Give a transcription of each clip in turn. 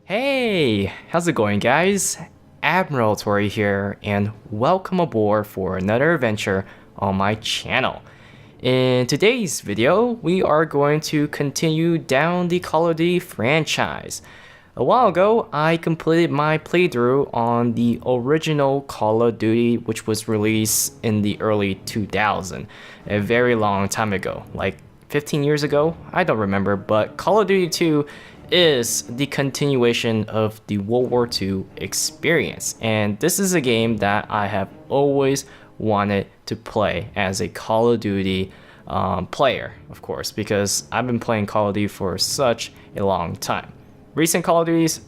Hey, how's it going, guys? Admiratory here, and welcome aboard for another adventure on my channel. In today's video, we are going to continue down the Call of Duty franchise. A while ago, I completed my playthrough on the original Call of Duty, which was released in the early 2000s, a very long time ago, like 15 years ago. I don't remember, but Call of Duty 2 is the continuation of the World War II experience, and this is a game that I have always wanted to play as a Call of Duty player, of course, because I've been playing Call of Duty for such a long time. Recent Call of Duties,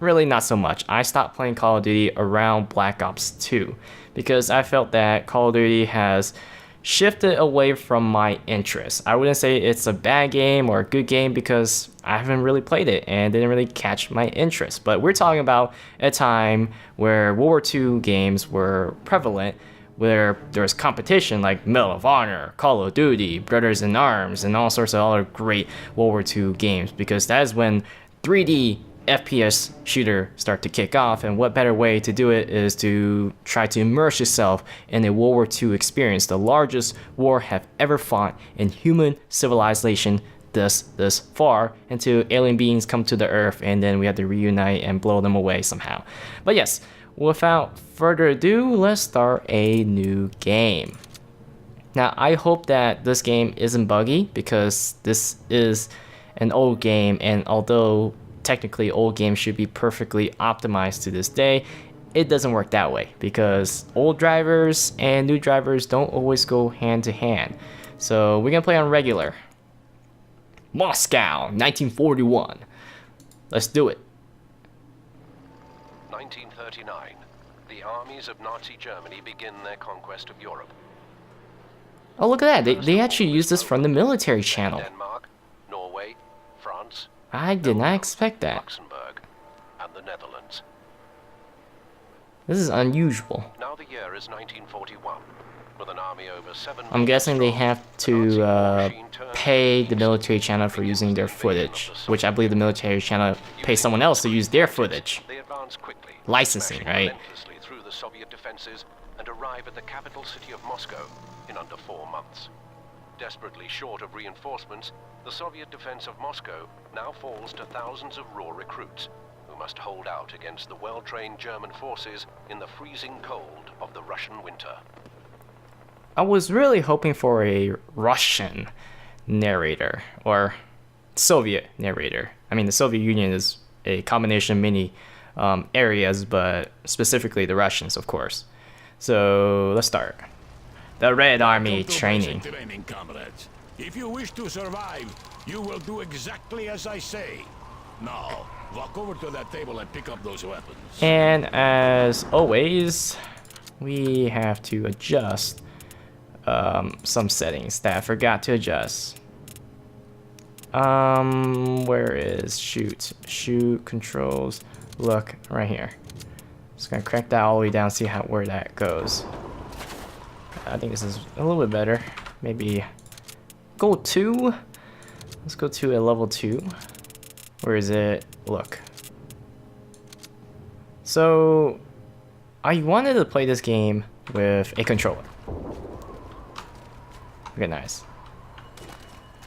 really not so much. I stopped playing Call of Duty around Black Ops 2 because I felt that Call of Duty has shifted away from my interests. I wouldn't say it's a bad game or a good game because I haven't really played it and didn't really catch my interest. But we're talking about a time where World War II games were prevalent, where there was competition like Medal of Honor, Call of Duty, Brothers in Arms, and all sorts of other great World War II games, because that is when 3D FPS shooter start to kick off, and what better way to do it is to try to immerse yourself in a World War II experience, the largest war have ever fought in human civilization this far, until alien beings come to the earth and then we have to reunite and blow them away somehow. But yes, without further ado, let's start a new game. Now I hope that this game isn't buggy, because this is an old game, and although technically old games should be perfectly optimized to this day, it doesn't work that way, because old drivers and new drivers don't always go hand to hand. So we're gonna play on regular. Moscow, 1941. Let's do it. 1939. The armies of Nazi Germany begin their conquest of Europe. Oh, look at that. They actually use this from the military channel. Denmark, Norway, France, I did not expect that. Luxembourg, and the Netherlands. This is unusual. Now the year is 1941. With an army over 7 I'm guessing they have to pay the military channel for using their footage, which I believe the military channel pays someone else to use their footage. They advance quickly, Licensing, right? relentlessly through the Soviet defenses, and arrive at the capital city of Moscow in under 4 months. Desperately short of reinforcements, the Soviet defense of Moscow now falls to thousands of raw recruits who must hold out against the well-trained German forces in the freezing cold of the Russian winter. I was really hoping for a Russian narrator, or Soviet narrator. I mean, the Soviet Union is a combination of many areas, but specifically the Russians, of course. So let's start. The Red Army training. Comrades. If you wish to survive, you will do exactly as I say. Now, walk over to that table and pick up those weapons. And as always, we have to adjust some settings that I forgot to adjust. Where is shoot controls? Look right here. Just gonna crank that all the way down, see where that goes. I think this is a little bit better. Maybe go 2. Let's go to a level 2. Where is it? Look. So I wanted to play this game with a controller. Okay, nice.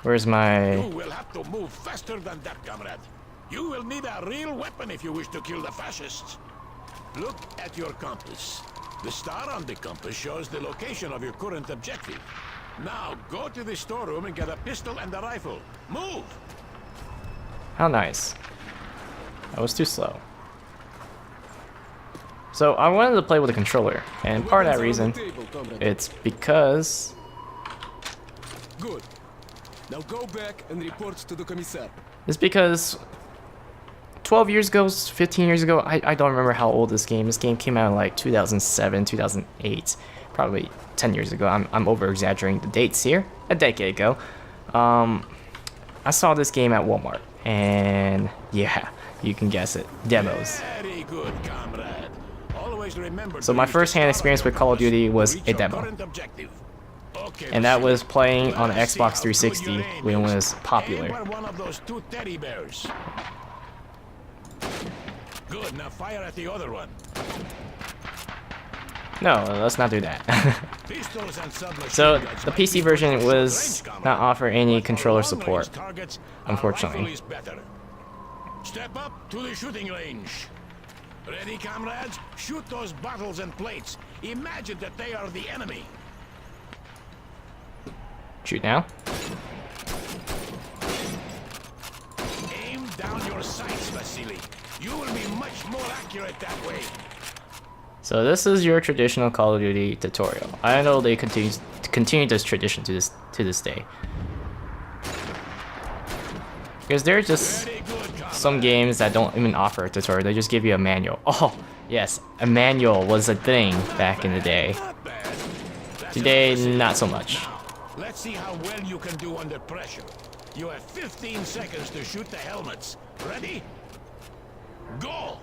Where's my... You will have to move faster than that, comrade. You will need a real weapon if you wish to kill the fascists. Look at your compass. The star on the compass shows the location of your current objective. Now, go to the storeroom and get a pistol and a rifle. Move! How nice. That was too slow. So I wanted to play with a controller, and part of that reason, it's because... Good. Now go back and report to the commissar. It's because 12 years ago, 15 years ago, I don't remember how old this game. This game came out in like 2007, 2008, probably 10 years ago. I'm over exaggerating the dates here. A decade ago. I saw this game at Walmart, and yeah, you can guess it. Demos. Very good, comrade. Always remember. So my first-hand experience with Call of Duty was a demo. And that was playing on the Xbox 360 when it was popular. One of those 2 teddy bears. Good, now fire at the other one. No, let's not do that. Pistols and submachine So guns the might be PC version good for was short-range combat, not offer any but for controller long-range support, targets, a unfortunately. rifle is better. Step up to the shooting range. Ready, comrades? Shoot those bottles and plates. Imagine that they are the enemy. Shoot now. Aim down your sights, Vasily. You will be much more accurate that way. So this is your traditional Call of Duty tutorial. I know they continue this tradition to this day. Because there are just Very good, comrade. some games that don't even offer a tutorial. They just give you a manual. Oh, yes, a manual was a thing back in the day. Not bad. That's Today, enough, Vasily. not so much. Now, let's see how well you can do under pressure. You have 15 seconds to shoot the helmets. Ready? Go!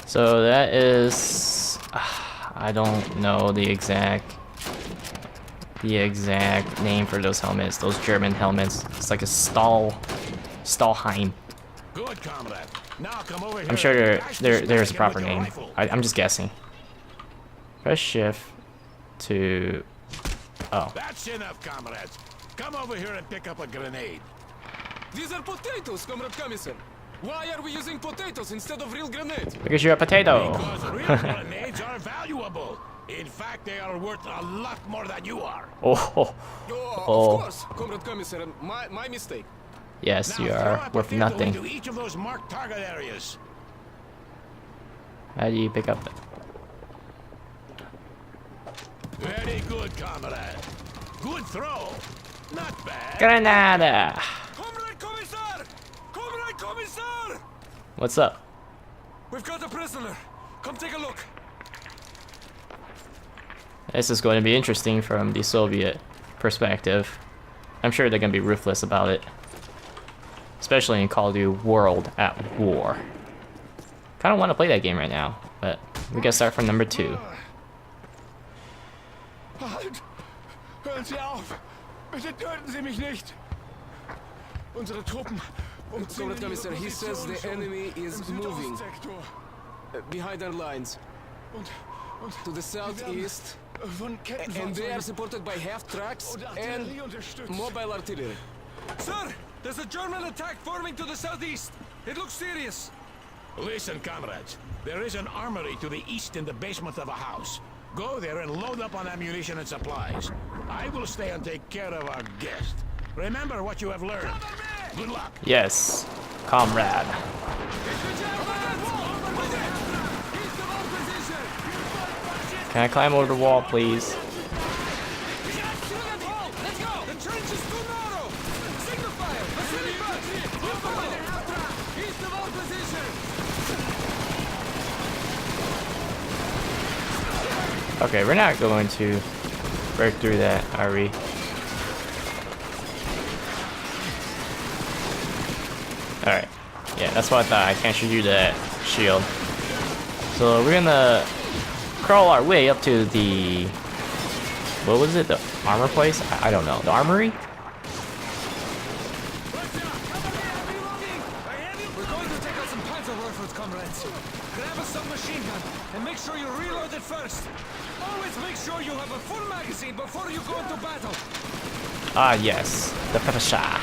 So that is, I don't know the exact name for those helmets. Those German helmets. It's like a Stahlheim. Good, comrade. Now come over here. I'm sure and dash the there's a Spanish proper with your name. rifle. I'm just guessing. Press shift to. Oh, That's enough, comrades. Come over here and pick up a grenade. These are potatoes, Comrade Commissar. Why are we using potatoes instead of real grenades? because you're a potato. Because real grenades are valuable. In fact, they are worth a lot more than you are. Oh, Oh, Oh. of course, Comrade Commissar. My mistake. yes, Now you throw are a worth potato nothing. into each of those marked target areas. How do you pick up that? Very good, comrade. Good throw. Not bad. Granada. Comrade Commissar! Comrade Commissar! What's up? We've got a prisoner. Come take a look. This is going to be interesting from the Soviet perspective. I'm sure they're going to be ruthless about it. Especially in Call of Duty World at War. Kind of want to play that game right now, but we gotta start from number 2. Halt! Hören Sie auf! Bitte töten Sie mich nicht! Unsere Truppen Comrade Commissar, he says the enemy is moving behind our lines to the southeast, and they are supported by half tracks and mobile artillery. Sir, there's a German attack forming to the southeast. It looks serious. Listen, comrades. There is an armory to the east in the basement of a house. Go there and load up on ammunition and supplies. I will stay and take care of our guest. Remember what you have learned. Good luck. Yes, comrade. Can I climb over the wall, please? Let's go! The trench is too narrow! Signal fire! Vasily Butch! You follow! East of our position! Okay, we're not going to break through that, are we? Alright. Yeah, that's what I thought. I can't shoot you that shield. So we're gonna crawl our way up to the... What was it? The armor place? I don't know. The armory? We're going to take out some panzer rifles, comrades. Grab a submachine gun and make sure you reload it first. Always make sure you have a full magazine before you go into battle. Ah, yes. The Pepasha.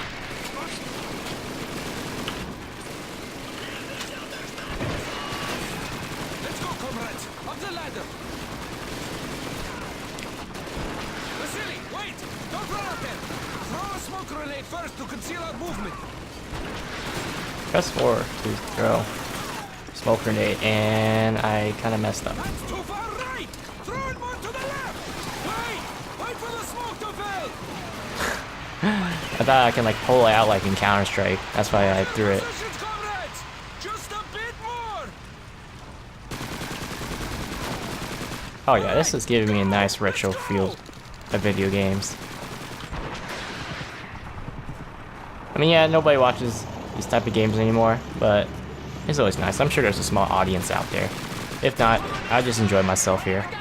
Let's go, comrades. Up the ladder. Vasily, wait! Don't run out there. Throw a smoke grenade first to conceal our movement. Press 4 to throw smoke grenade, and I kind of messed up. That's too far right! Throw it more to the left! Wait! Wait for the smoke to fill! I thought I can like pull it out like in Counter-Strike. That's why I threw it. Positions, comrades! Just a bit more! Oh yeah, this is giving me a nice retro feel of video games. I mean, yeah, nobody watches these type of games anymore, but it's always nice. I'm sure there's a small audience out there. If not, I just enjoy myself here. It's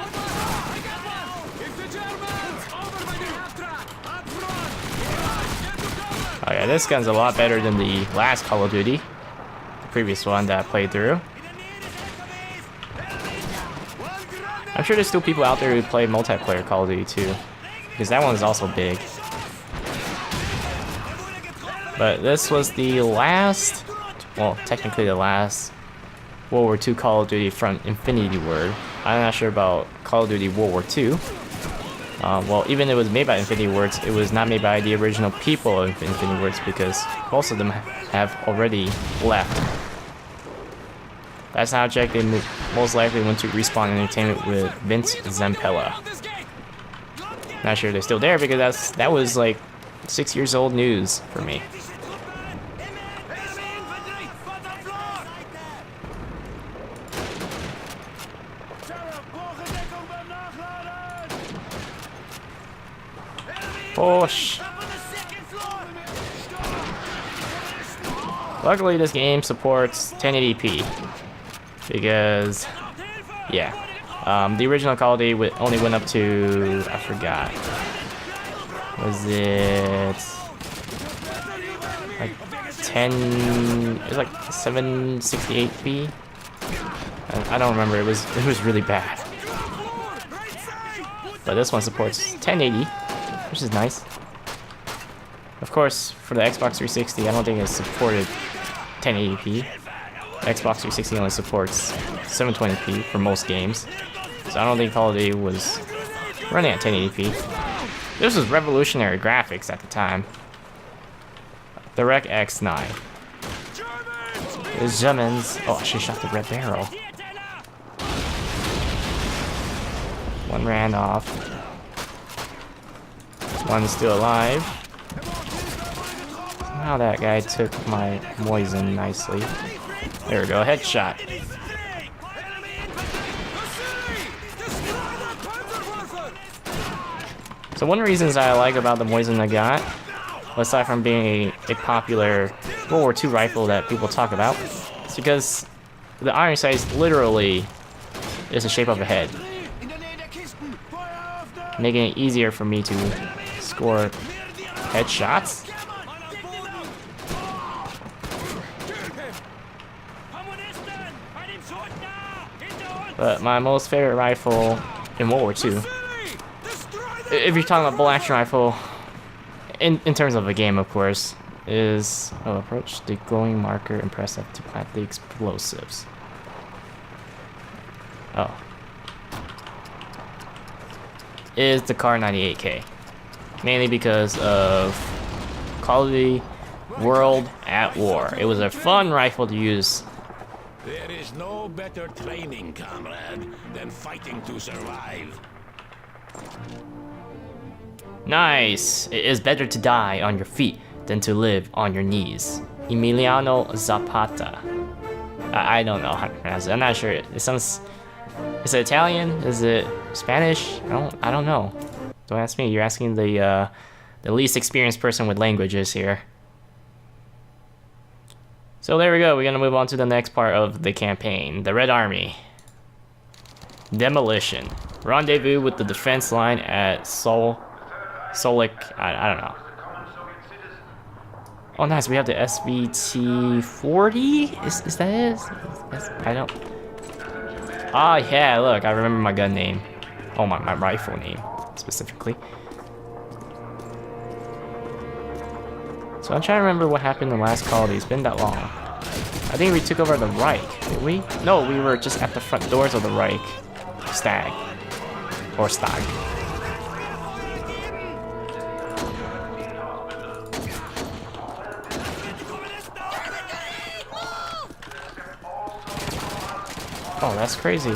the Germans! Over by the half track! Up front! Get to cover! Oh yeah, this gun's a lot better than the last Call of Duty, the previous one that I played through. I'm sure there's still people out there who play multiplayer Call of Duty too, because that one is also big. But this was the last, well, technically the last World War II Call of Duty from Infinity Ward. I'm not sure about Call of Duty World War II. Well, even if it was made by Infinity Wards, it was not made by the original people of Infinity Wards because most of them have already left. Last time I checked, they most likely went to Respawn Entertainment with Vince Zampella. Not sure they're still there because that was like 6 years old news for me. Push. Luckily, this game supports 1080p because, yeah, the original Call of Duty only went up to, I forgot, was it like 10? It was like 768p. I don't remember. It was really bad. But this one supports 1080. Which is nice. Of course, for the Xbox 360, I don't think it supported 1080p. Xbox 360 only supports 720p for most games. So I don't think Call of Duty was running at 1080p. This was revolutionary graphics at the time. The Rec X9. The Germans. Oh, she shot the red barrel. One ran off. One's still alive. Somehow that guy took my Moisen nicely. There we go, headshot. So one of the reasons I like about the Moisen I got, aside from being a popular World War II rifle that people talk about, is because the iron sights literally is the shape of a head, making it easier for me to score headshots. But my most favorite rifle in World War II, if you're talking about bolt action rifle, in terms of a game, of course, is approach the glowing marker and press F to plant the explosives. Oh. Is the Kar 98K. Mainly because of Call of Duty World at War. It was a fun rifle to use. There is no better training, comrade, than fighting to survive. Nice! It is better to die on your feet than to live on your knees. Emiliano Zapata. I don't know how to pronounce it. I'm not sure. It sounds... Is it Italian? Is it Spanish? I don't know. Don't ask me. You're asking the least experienced person with languages here. So there we go. We're gonna move on to the next part of the campaign. The Red Army. Demolition. Rendezvous with the defense line at Solik. I don't know. Oh, nice. We have the SVT-40. Is that it? I don't. Ah, yeah. Look, I remember my gun name. Oh, my rifle name specifically. So I'm trying to remember what happened in the last Call of Duty. It's been that long. I think we took over the Reich, did we? No, we were just at the front doors of the Reich. Stag. Or Stag. Oh, that's crazy.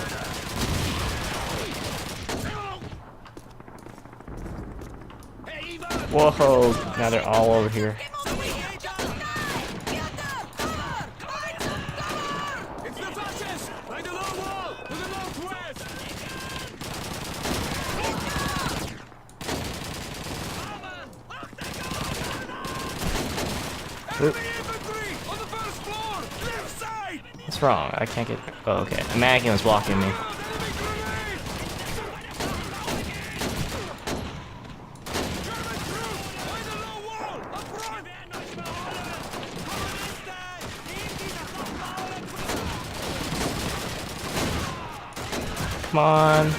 Whoa, now they're all over here. Oop. What's wrong? I can't get... Oh, okay. A mannequin was blocking me. Come on.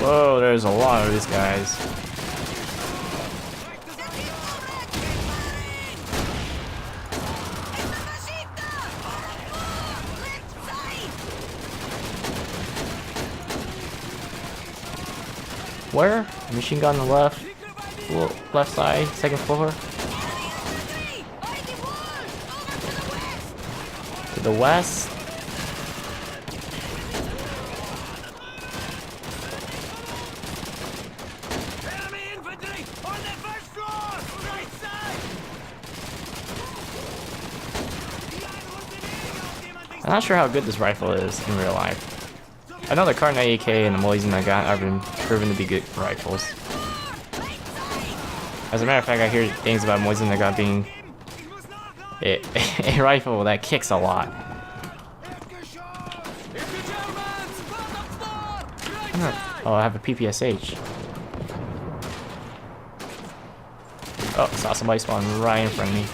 Whoa, there's a lot of these guys. Where? Machine gun on the left. Left side, second floor. To the west. I'm not sure how good this rifle is in real life. I know the Kar 90K and the Mosin Nagant have been proven to be good rifles. As a matter of fact, I hear things about Mosin Nagant being a rifle that kicks a lot. Oh, I have a PPSH. Oh, saw somebody spawn right in front of me.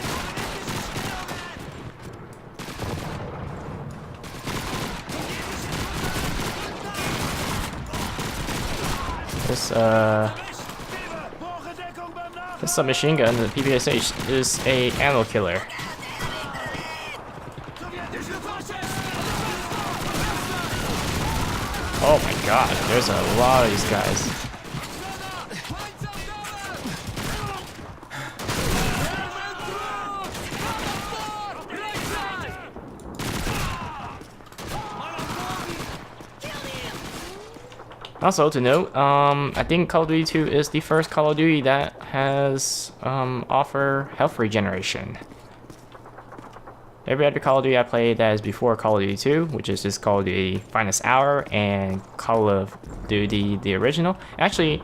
This submachine gun, the PPSH, is a ammo killer. Oh my god, there's a lot of these guys. Also to note, I think Call of Duty 2 is the first Call of Duty that has offer health regeneration. Every other Call of Duty I played that is before Call of Duty 2, which is just Call of Duty Finest Hour and Call of Duty the original. Actually,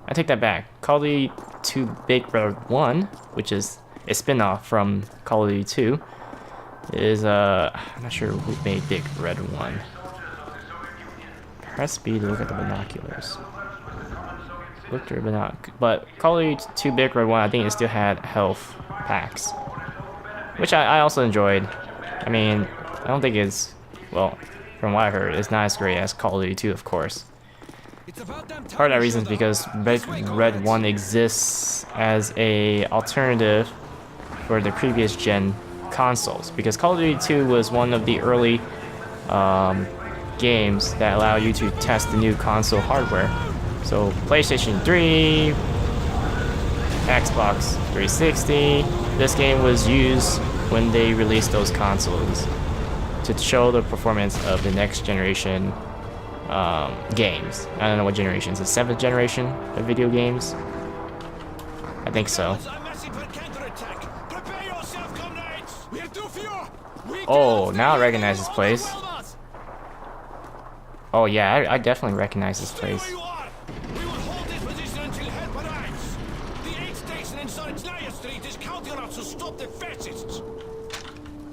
I take that back. Call of Duty 2 Big Red 1, which is a spin-off from Call of Duty 2, is I'm not sure who made Big Red 1. Press B to look at the binoculars. Look through binoculars. But Call of Duty 2 Big Red 1, I think it still had health packs, which I also enjoyed. I mean, I don't think it's, well, from what I heard, it's not as great as Call of Duty 2, of course. Part of that reason is because Big Red 1 exists as a alternative for the previous gen consoles, because Call of Duty 2 was one of the early games that allow you to test the new console hardware. So PlayStation 3, Xbox 360, this game was used when they released those consoles to show the performance of the next generation games. I don't know what generation, is it 7th generation of video games? I think so. Oh, now I recognize this place. Oh yeah, I definitely recognize this place. We will hold this position until help arrives. The aid station in Stalingrad Street is counting on us to stop the fascists.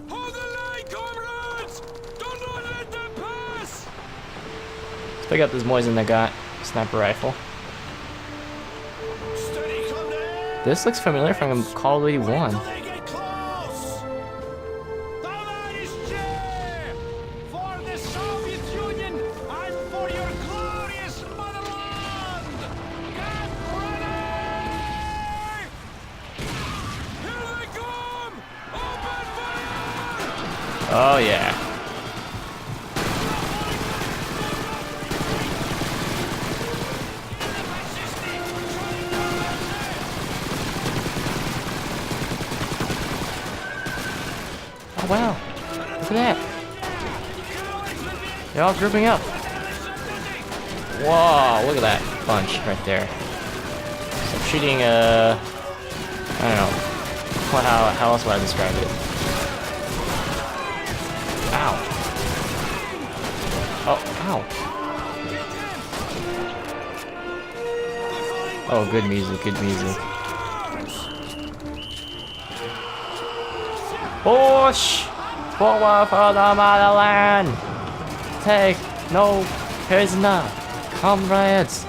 Hold the line, comrades! Do not let them pass! Let's pick up this Mosin Nagant sniper rifle. Steady, comrades! This looks familiar from Call of Duty 1. Oh yeah. Oh wow. Look at that. They're all grouping up. Whoa, look at that bunch right there. So I'm shooting I don't know. How else would I describe it? Ow. Oh, ow. Oh, good music, good music. Push forward for the motherland. Take no prisoner, comrades.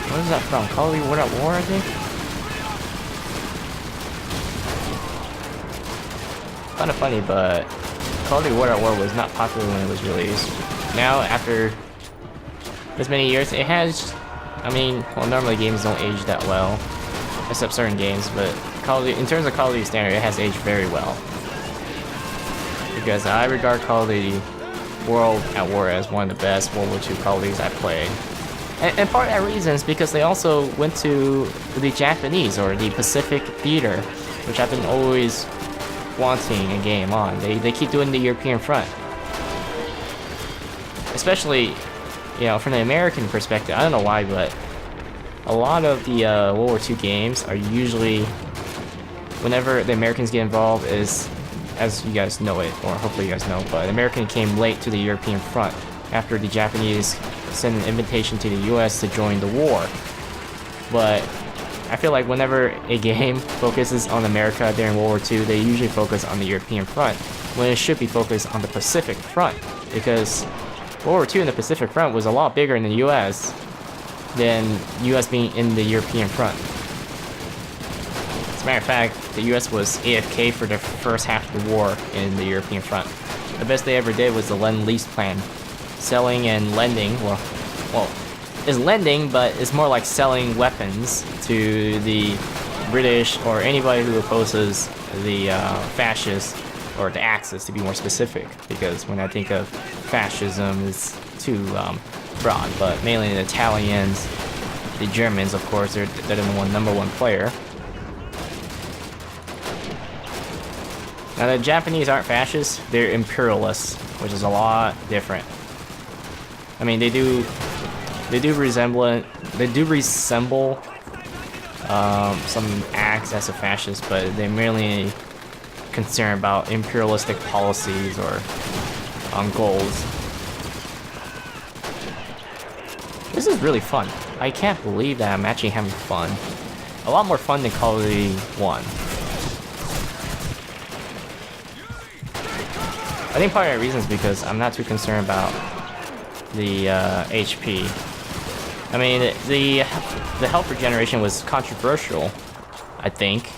What is that from? Call of Duty World at War, I think? Kind of funny, but Call of Duty Waterworld was not popular when it was released. Now, after this many years, it has. I mean, well, normally games don't age that well, except certain games. But in terms of Call of Duty standard, it has aged very well. Because I regard Call of Duty World at War as one of the best World War II Call of Duties I've played. And part of that reason is because they also went to the Japanese or the Pacific theater, which I've been always wanting a game on. They keep doing the European front. Especially, you know, from the American perspective, I don't know why, but a lot of the World War II games are usually, whenever the Americans get involved, is, as you guys know it, or hopefully you guys know, but the American came late to the European front after the Japanese sent an invitation to the US to join the war. But I feel like whenever a game focuses on America during World War II, they usually focus on the European front, when it should be focused on the Pacific front, because World War II in the Pacific front was a lot bigger in the US than US being in the European front. As a matter of fact, the US was AFK for the first half of the war in the European front. The best they ever did was the Lend-Lease plan. Selling and lending, well, it's lending, but it's more like selling weapons to the British or anybody who opposes the fascists, or the Axis to be more specific, because when I think of fascism, it's too broad, but mainly the Italians, the Germans, of course, they're the number one player. Now the Japanese aren't fascists, they're imperialists, which is a lot different. I mean, they do resemble some acts as a fascist, but they're merely concerned about imperialistic policies or goals. This is really fun. I can't believe that I'm actually having fun. A lot more fun than Call of Duty 1. I think part of the reason is because I'm not too concerned about the HP. I mean, the health regeneration was controversial, I think.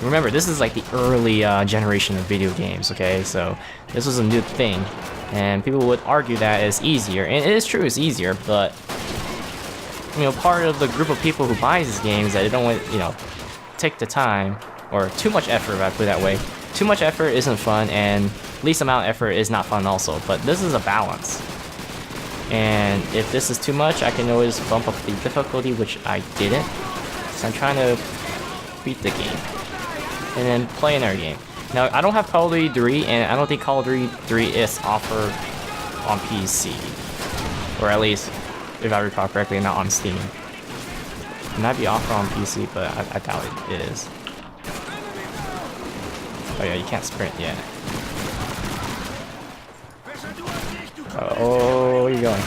Remember, this is like the early generation of video games, okay? So this was a new thing, and people would argue that it's easier, and it is true, it's easier, but you know, part of the group of people who buys these games that they don't want, you know, take the time, or too much effort, if I put it that way. Too much effort isn't fun, and least amount of effort is not fun also, but this is a balance. And if this is too much, I can always bump up the difficulty, which I didn't. So I'm trying to beat the game, and then play another game. Now, I don't have Call of Duty 3, and I don't think Call of Duty 3 is offered on PC. Or at least, if I recall correctly, not on Steam. It might be offered on PC, but I doubt it is. Oh yeah, you can't sprint yet. Oh, where are you going?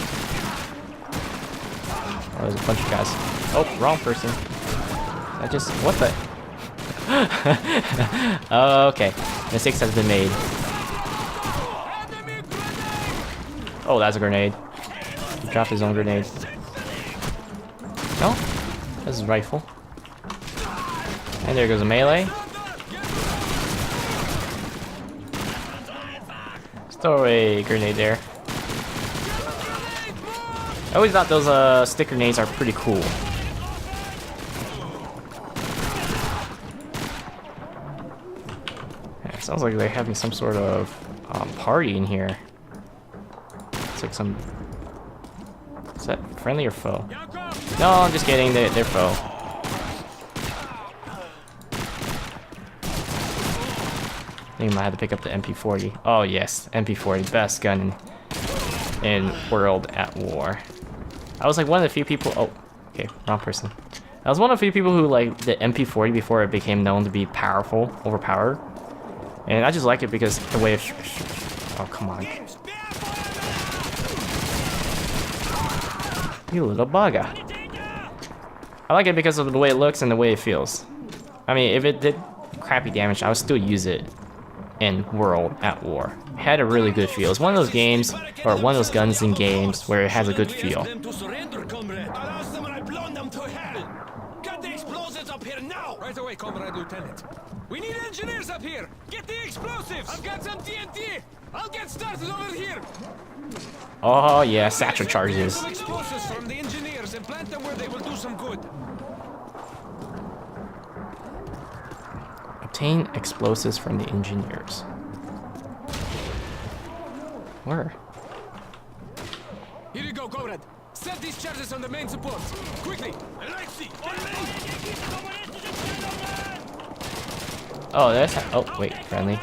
Oh, there's a bunch of guys. Oh, wrong person. I just... what the... okay, mistakes has been made. Oh, that's a grenade. He dropped his own grenade. No? That's his rifle. And there goes a melee. Let's throw a grenade there. I always thought those stick grenades are pretty cool. Yeah, sounds like they're having some sort of party in here. It's like some... is that friendly or foe? No, I'm just kidding. They're foe. I think I might have to pick up the MP40. Oh yes, MP40, best gun in World at War. I was like one of the few people... oh, okay, wrong person. I was one of the few people who liked the MP40 before it became known to be powerful, overpowered. And I just like it because the way it... oh, come on. You little bugger. I like it because of the way it looks and the way it feels. I mean, if it did crappy damage, I would still use it in World at War. It had a really good feel. It's one of those games, or one of those guns in games, where it has a good feel. up here now! Right away, Comrade Lieutenant. We need engineers up here! Get the explosives! I've got some TNT! I'll get started over here! Oh yeah, satchel charges. Some explosives from the engineers and plant them where they will do some good. Obtain explosives from the engineers. Where? Here you go, Comrade. Set these charges on the main supports. Quickly! Oh, that's. Oh, wait, friendly.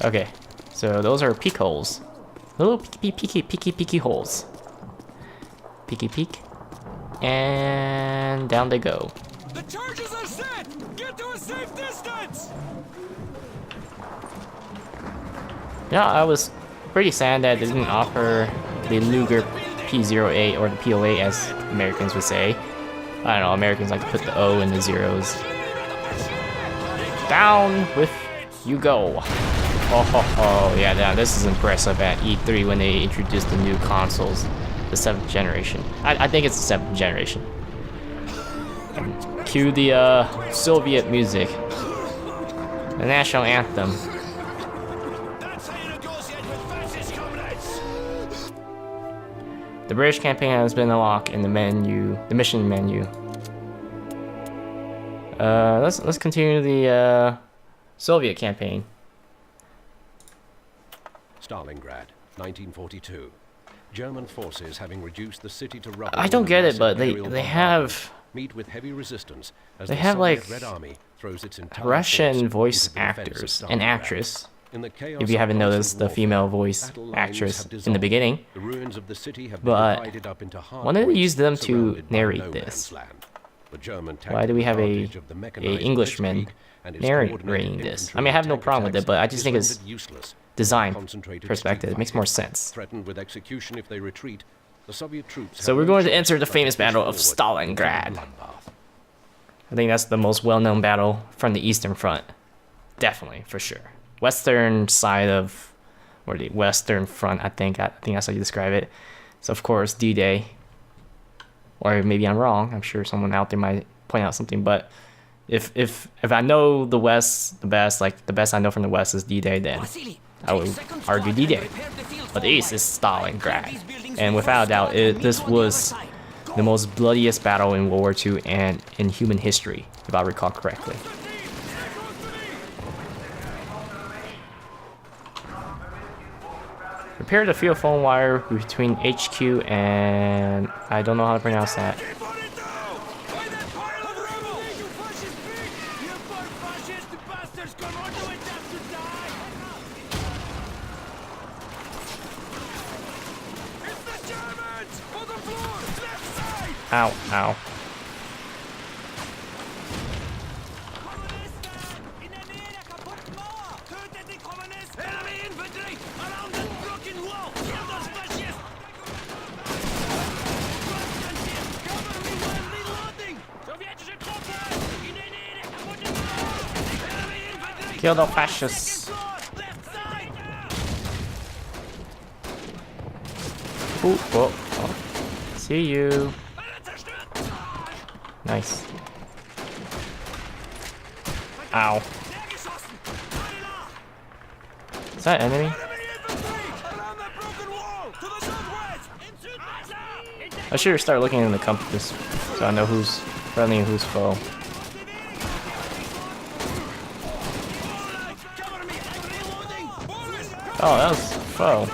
Okay, so those are peek holes. Little peeky holes. Peeky peek. And down they go. The charges are set! Get to a safe distance! Yeah, I was pretty sad that they didn't offer the Luger P08 or the POA as Americans would say. I don't know, Americans like to put the O in the zeros. Down with you go. Oh, yeah, this is impressive at E3 when they introduced the new consoles, the 7th generation. I think it's the 7th generation. Cue the Soviet music, the national anthem. The British campaign has been unlocked in the menu, the mission menu. Let's continue the Soviet campaign. Stalingrad, 1942. German forces having reduced the city to rubble. I don't get it, but they have meet with heavy resistance as they the have Soviet like Red Army throws its entire Russian force voice into the defense of actors Stalingrad. and actress. In the chaos If you of haven't noticed constant the warfare, female voice battle lines actress have in the dissolved. beginning, The ruins of the city have but been divided up into hard wanted to points use them to surrounded by narrate no this. man's land. The German Why do we have a advantage of the mechanized Englishman blitzkrieg and its narrating coordinated this? infantry I mean, I have no tank problem with it, attacks but I just is think it's rendered useless. design Concentrated perspective. street It makes more fighting. sense. Threatened with execution if they retreat, the Soviet troops So have we're no going to choice enter the but famous push Battle of forward into the Stalingrad. bloodbath. I think that's the most well-known battle from the Eastern Front. Definitely, for sure. Western side of, or the Western Front, I think that's how you describe it. So of course, D-Day. Or maybe I'm wrong. I'm sure someone out there might point out something. But if I know the West the best, like the best I know from the West is D-Day, then I would argue D-Day. But the East is Stalingrad. And without a doubt, this was the most bloodiest battle in World War II and in human history, if I recall correctly. Repair the field phone wire between HQ and I don't know how to pronounce that. Ow, ow. Kill the fascists. Ooh, whoa, oh. See you. Nice. Ow. Is that enemy? I should start looking in the compass so I know who's friendly and who's foe. Oh, that was foe.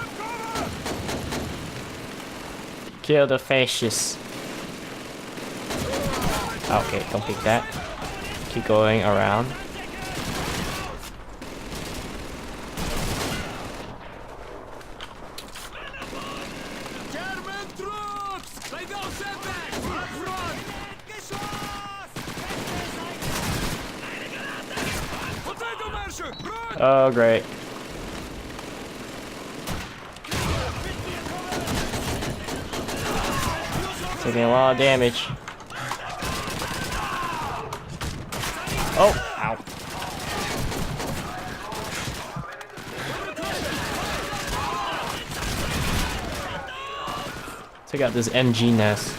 Kill the fascists. Okay, don't pick that. Keep going around. German troops! Lay down setbacks! Up front! Potato Marshal! Run! Oh, great. Taking a lot of damage. Oh, ow. Check out this MG nest.